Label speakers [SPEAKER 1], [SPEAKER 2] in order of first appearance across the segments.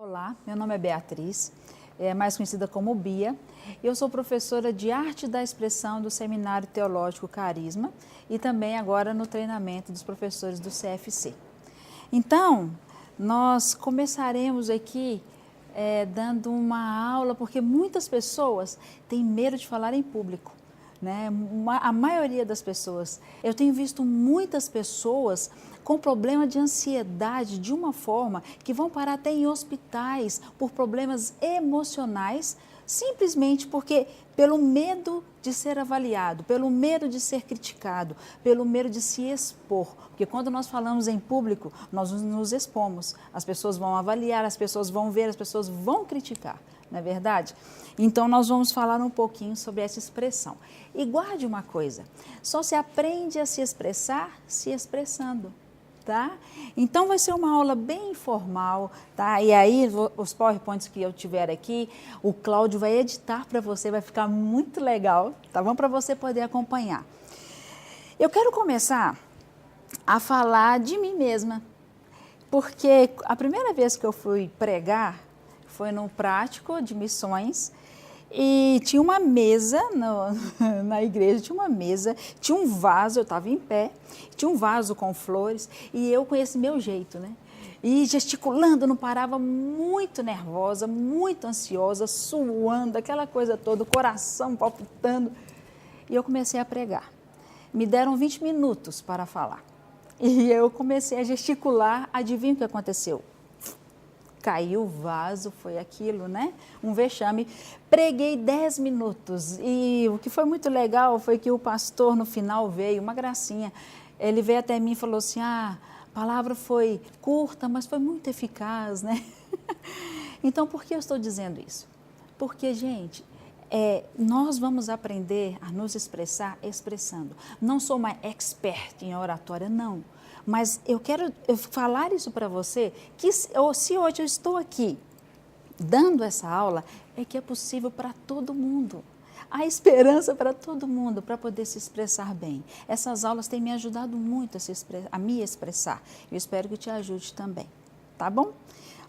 [SPEAKER 1] Olá, meu nome é Beatriz, mais conhecida como Bia. Eu sou professora de Arte da Expressão do Seminário Teológico Carisma e também agora no treinamento dos professores do CFC. Então, nós começaremos aqui dando uma aula, porque muitas pessoas têm medo de falar em público. Né? A maioria das pessoas. Eu tenho visto muitas pessoas com problema de ansiedade de uma forma que vão parar até em hospitais por problemas emocionais, simplesmente porque pelo medo de ser avaliado, pelo medo de ser criticado, pelo medo de se expor. Porque quando nós falamos em público, nós nos expomos. As pessoas vão avaliar, as pessoas vão ver, as pessoas vão criticar. Não é verdade? Então, nós vamos falar um pouquinho sobre essa expressão. E guarde uma coisa, só se aprende a se expressar se expressando, tá? Então, vai ser uma aula bem informal, tá? E aí, os PowerPoints que eu tiver aqui, o Cláudio vai editar para você, vai ficar muito legal, tá bom? Para você poder acompanhar. Eu quero começar a falar de mim mesma, porque a primeira vez que eu fui pregar foi no prático de missões e tinha uma mesa na igreja, tinha um vaso, eu estava em pé, tinha um vaso com flores e eu com esse meu jeito, né? E gesticulando, não parava, muito nervosa, muito ansiosa, suando, aquela coisa toda, o coração palpitando. E eu comecei a pregar. Me deram 20 minutos para falar. E eu comecei a gesticular, adivinha o que aconteceu? Caiu o vaso, foi aquilo, né? Um vexame. Preguei 10 minutos e o que foi muito legal foi que o pastor no final veio, uma gracinha, ele veio até mim e falou assim, a palavra foi curta, mas foi muito eficaz, né? Então, por que eu estou dizendo isso? Porque, gente, nós vamos aprender a nos expressar expressando. Não sou uma expert em oratória, não. Mas eu quero falar isso para você, que se hoje eu estou aqui dando essa aula, é que é possível para todo mundo. Há esperança para todo mundo, para poder se expressar bem. Essas aulas têm me ajudado muito a me expressar. Eu espero que te ajude também, tá bom?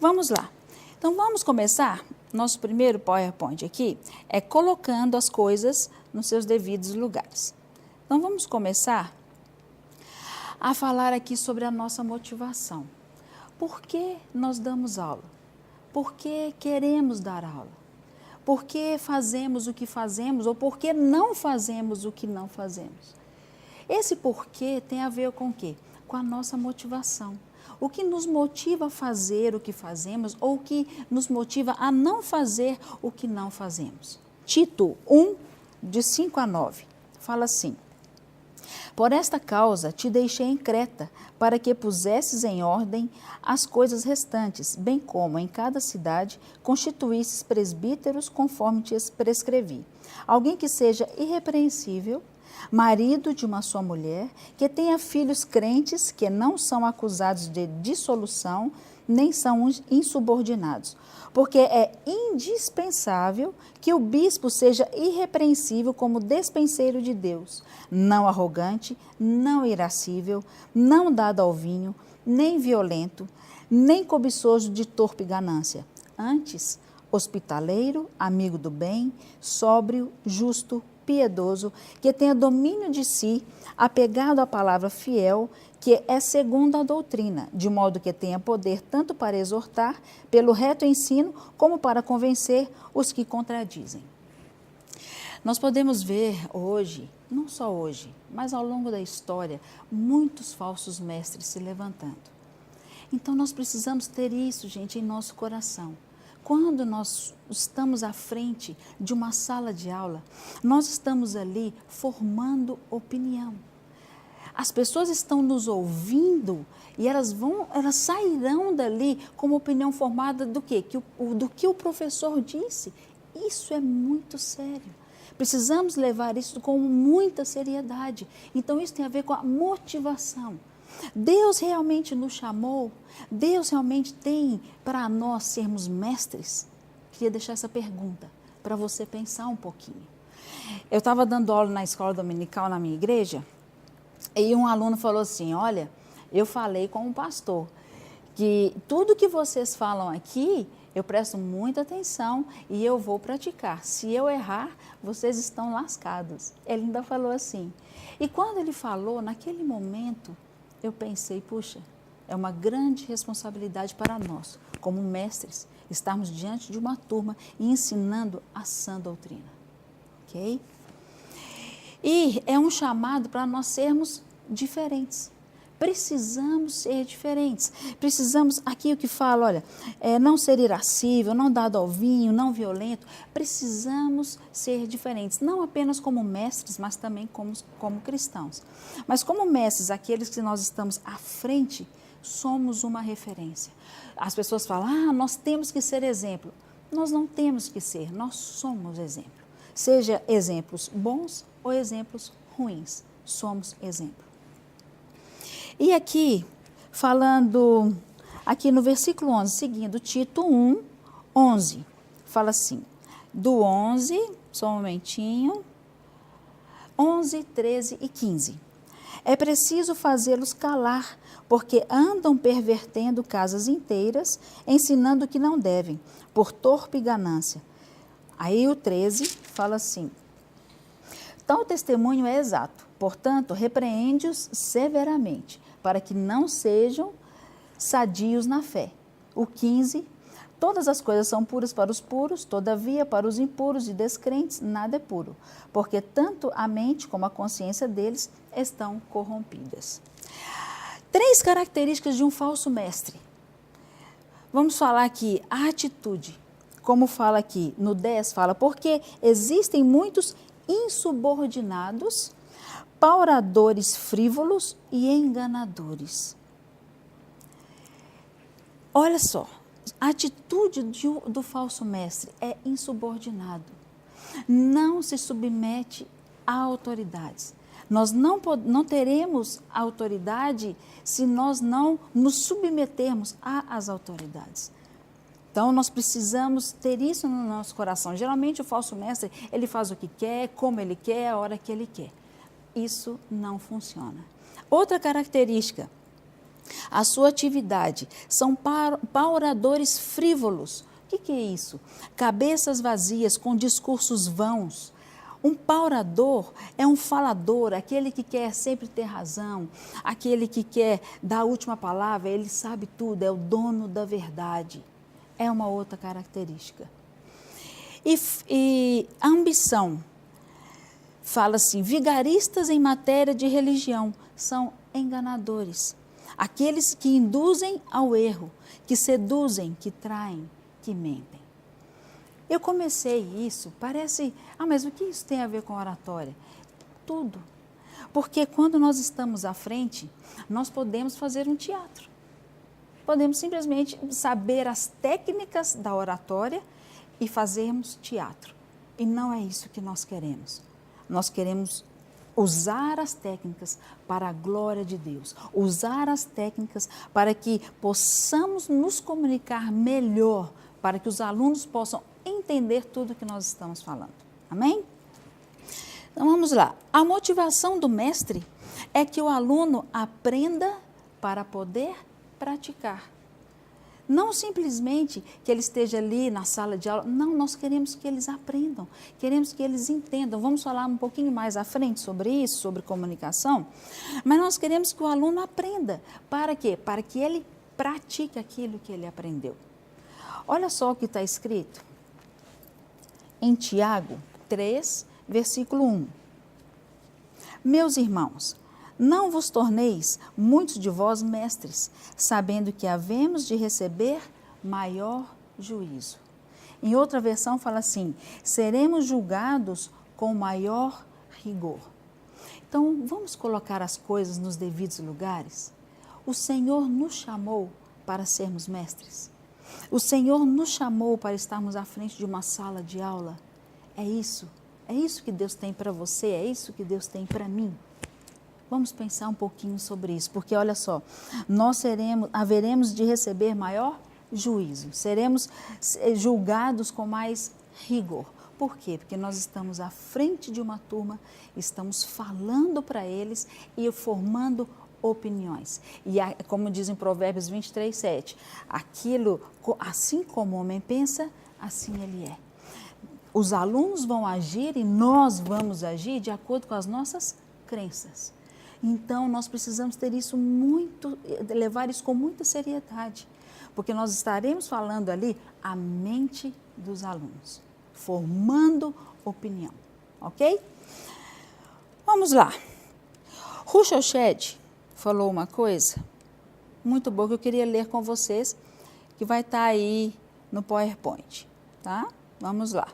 [SPEAKER 1] Vamos lá. Então, vamos começar. Nosso primeiro PowerPoint aqui é colocando as coisas nos seus devidos lugares. Então, vamos começar a falar aqui sobre a nossa motivação. Por que nós damos aula? Por que queremos dar aula? Por que fazemos o que fazemos ou por que não fazemos o que não fazemos? Esse porquê tem a ver com o quê? Com a nossa motivação. O que nos motiva a fazer o que fazemos ou o que nos motiva a não fazer o que não fazemos. Tito 1, de 5 a 9, fala assim: por esta causa te deixei em Creta, para que pusesses em ordem as coisas restantes, bem como em cada cidade constituísses presbíteros conforme te prescrevi. Alguém que seja irrepreensível, marido de uma só mulher, que tenha filhos crentes, que não são acusados de dissolução, nem são insubordinados. Porque é indispensável que o bispo seja irrepreensível como despenseiro de Deus, não arrogante, não irascível, não dado ao vinho, nem violento, nem cobiçoso de torpe ganância. Antes, hospitaleiro, amigo do bem, sóbrio, justo, piedoso, que tenha domínio de si, apegado à palavra fiel, que é segundo a doutrina, de modo que tenha poder tanto para exortar pelo reto ensino, como para convencer os que contradizem. Nós podemos ver hoje, não só hoje, mas ao longo da história, muitos falsos mestres se levantando. Então nós precisamos ter isso, gente, em nosso coração. Quando nós estamos à frente de uma sala de aula, nós estamos ali formando opinião. As pessoas estão nos ouvindo e elas sairão dali com uma opinião formada do quê? Do que o professor disse. Isso é muito sério. Precisamos levar isso com muita seriedade. Então, isso tem a ver com a motivação. Deus realmente nos chamou? Deus realmente tem para nós sermos mestres? Queria deixar essa pergunta para você pensar um pouquinho. Eu estava dando aula na escola dominical na minha igreja e um aluno falou assim, olha, eu falei com um pastor que tudo que vocês falam aqui, eu presto muita atenção e eu vou praticar. Se eu errar, vocês estão lascados. Ele ainda falou assim. E quando ele falou, naquele momento, eu pensei, puxa, é uma grande responsabilidade para nós, como mestres, estarmos diante de uma turma e ensinando a sã doutrina. Ok? E é um chamado para nós sermos diferentes. Precisamos ser diferentes. Precisamos, aqui o que fala, olha, não ser irascível, não dado ao vinho, não violento. Precisamos ser diferentes, não apenas como mestres, mas também como cristãos. Mas como mestres, aqueles que nós estamos à frente, somos uma referência. As pessoas falam, nós temos que ser exemplo. Nós não temos que ser, nós somos exemplo. Seja exemplos bons ou exemplos ruins, somos exemplo. E aqui, falando, aqui no versículo 11, seguindo Tito 1, 11, fala assim, do 11, só um momentinho, 11, 13 e 15. É preciso fazê-los calar, porque andam pervertendo casas inteiras, ensinando o que não devem, por torpe ganância. Aí o 13 fala assim, tal testemunho é exato, portanto, repreende-os severamente, para que não sejam sadios na fé. O 15, todas as coisas são puras para os puros, todavia para os impuros e descrentes nada é puro, porque tanto a mente como a consciência deles estão corrompidas. 3 características de um falso mestre. Vamos falar aqui, a atitude, como fala aqui no 10, fala, porque existem muitos insubordinados, pauradores frívolos e enganadores. Olha só, a atitude do falso mestre é insubordinado. Não se submete a autoridades. Nós não teremos autoridade se nós não nos submetermos às autoridades. Então, nós precisamos ter isso no nosso coração. Geralmente, o falso mestre, ele faz o que quer, como ele quer, a hora que ele quer. Isso não funciona. Outra característica, a sua atividade são pauradores frívolos. O que é isso? Cabeças vazias com discursos vãos. Um paurador é um falador, aquele que quer sempre ter razão, aquele que quer dar a última palavra, ele sabe tudo, é o dono da verdade. É uma outra característica. E a ambição, fala assim, vigaristas em matéria de religião, são enganadores. Aqueles que induzem ao erro, que seduzem, que traem, que mentem. Eu comecei isso, parece, mas o que isso tem a ver com oratória? Tudo. Porque quando nós estamos à frente, nós podemos fazer um teatro. Podemos simplesmente saber as técnicas da oratória e fazermos teatro. E não é isso que nós queremos. Nós queremos usar as técnicas para a glória de Deus. Usar as técnicas para que possamos nos comunicar melhor, para que os alunos possam entender tudo que nós estamos falando. Amém? Então vamos lá. A motivação do mestre é que o aluno aprenda para poder praticar. Não simplesmente que ele esteja ali na sala de aula, não, nós queremos que eles aprendam, queremos que eles entendam. Vamos falar um pouquinho mais à frente sobre isso, sobre comunicação, mas nós queremos que o aluno aprenda. Para quê? Para que ele pratique aquilo que ele aprendeu. Olha só o que está escrito em Tiago 3, versículo 1. Meus irmãos, não vos torneis muitos de vós mestres, sabendo que havemos de receber maior juízo. Em outra versão fala assim, seremos julgados com maior rigor. Então, vamos colocar as coisas nos devidos lugares? O Senhor nos chamou para sermos mestres. O Senhor nos chamou para estarmos à frente de uma sala de aula. É isso que Deus tem para você, é isso que Deus tem para mim. Vamos pensar um pouquinho sobre isso, porque olha só, nós haveremos de receber maior juízo, seremos julgados com mais rigor. Por quê? Porque nós estamos à frente de uma turma, estamos falando para eles e formando opiniões. E como diz em Provérbios 23:7, aquilo, assim como o homem pensa, assim ele é. Os alunos vão agir e nós vamos agir de acordo com as nossas crenças. Então, nós precisamos ter isso levar isso com muita seriedade, porque nós estaremos falando ali a mente dos alunos, formando opinião, ok? Vamos lá. Russell Shedd falou uma coisa muito boa que eu queria ler com vocês, que vai estar aí no PowerPoint, tá? Vamos lá.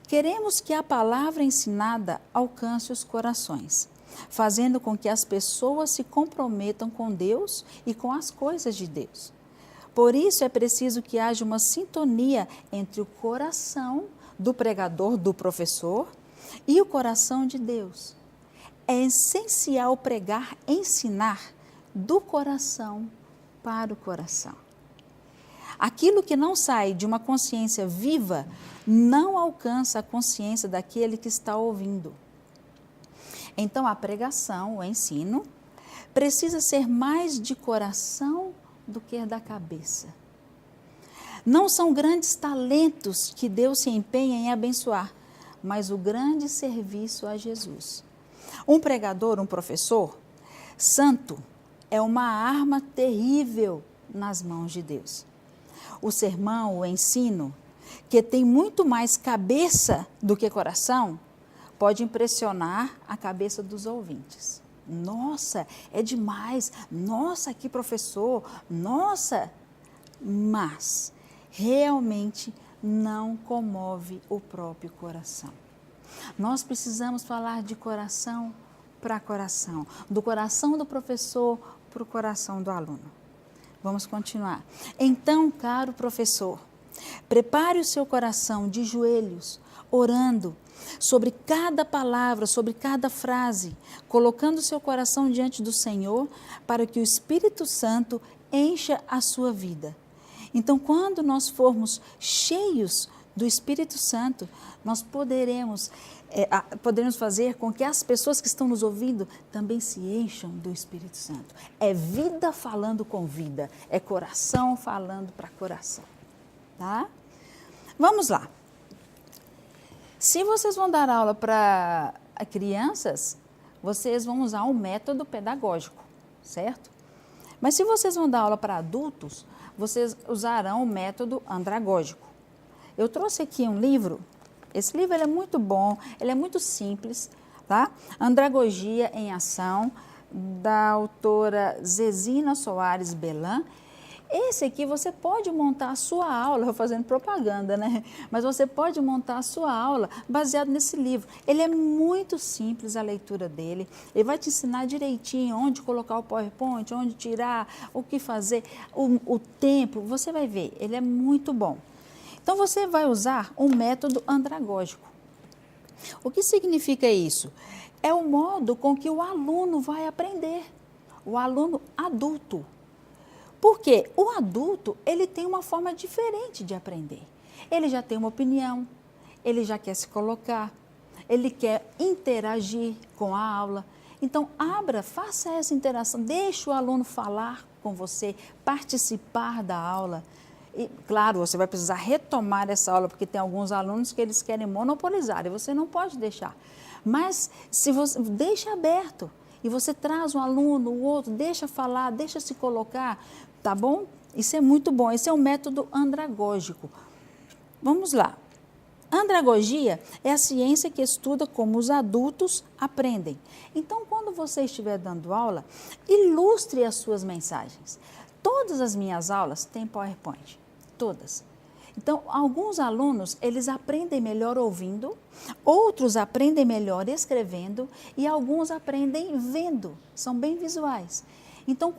[SPEAKER 1] Queremos que a palavra ensinada alcance os corações, fazendo com que as pessoas se comprometam com Deus e com as coisas de Deus. Por isso é preciso que haja uma sintonia entre o coração do pregador, do professor, e o coração de Deus. É essencial pregar, ensinar do coração para o coração. Aquilo que não sai de uma consciência viva não alcança a consciência daquele que está ouvindo. Então, a pregação, o ensino, precisa ser mais de coração do que da cabeça. Não são grandes talentos que Deus se empenha em abençoar, mas o grande serviço a Jesus. Um pregador, um professor santo, é uma arma terrível nas mãos de Deus. O sermão, o ensino, que tem muito mais cabeça do que coração, pode impressionar a cabeça dos ouvintes. Nossa, é demais. Nossa, que professor. Nossa. Mas realmente não comove o próprio coração. Nós precisamos falar de coração para coração, do coração do professor para o coração do aluno. Vamos continuar. Então, caro professor, prepare o seu coração de joelhos, orando sobre cada palavra, sobre cada frase, colocando o seu coração diante do Senhor para que o Espírito Santo encha a sua vida. Então, quando nós formos cheios do Espírito Santo, nós poderemos fazer com que as pessoas que estão nos ouvindo também se encham do Espírito Santo. É vida falando com vida, é coração falando para coração, tá? Vamos lá. Se vocês vão dar aula para crianças, vocês vão usar um método pedagógico, certo? Mas se vocês vão dar aula para adultos, vocês usarão o método andragógico. Eu trouxe aqui um livro, esse livro ele é muito bom, ele é muito simples, tá? Andragogia em Ação, da autora Zezina Soares Belan. Esse aqui você pode montar a sua aula, eu fazendo propaganda, né? Mas você pode montar a sua aula baseado nesse livro. Ele é muito simples a leitura dele, ele vai te ensinar direitinho onde colocar o PowerPoint, onde tirar, o que fazer, o tempo, você vai ver, ele é muito bom. Então, você vai usar um método andragógico. O que significa isso? É o modo com que o aluno vai aprender, o aluno adulto. Porque o adulto, ele tem uma forma diferente de aprender. Ele já tem uma opinião, ele já quer se colocar, ele quer interagir com a aula. Então, faça essa interação, deixe o aluno falar com você, participar da aula. E, claro, você vai precisar retomar essa aula, porque tem alguns alunos que eles querem monopolizar, e você não pode deixar. Mas, se você deixa aberto, e você traz um aluno, o outro, deixa falar, deixa se colocar, tá bom? Isso é muito bom, esse é o método andragógico. Vamos lá. Andragogia é a ciência que estuda como os adultos aprendem. Então, quando você estiver dando aula, ilustre as suas mensagens. Todas as minhas aulas têm PowerPoint, todas. Então, alguns alunos, eles aprendem melhor ouvindo, outros aprendem melhor escrevendo e alguns aprendem vendo, são bem visuais. Então,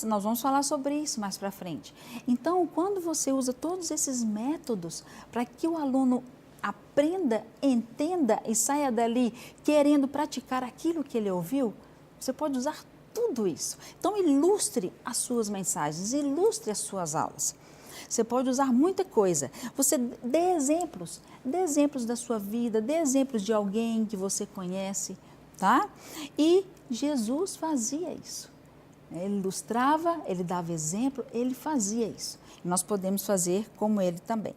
[SPEAKER 1] nós vamos falar sobre isso mais para frente. Então, quando você usa todos esses métodos para que o aluno aprenda, entenda e saia dali querendo praticar aquilo que ele ouviu, você pode usar tudo isso. Então, ilustre as suas mensagens, ilustre as suas aulas. Você pode usar muita coisa. Você dê exemplos da sua vida, dê exemplos de alguém que você conhece, tá? E Jesus fazia isso. Ele ilustrava, ele dava exemplo, ele fazia isso. Nós podemos fazer como ele também.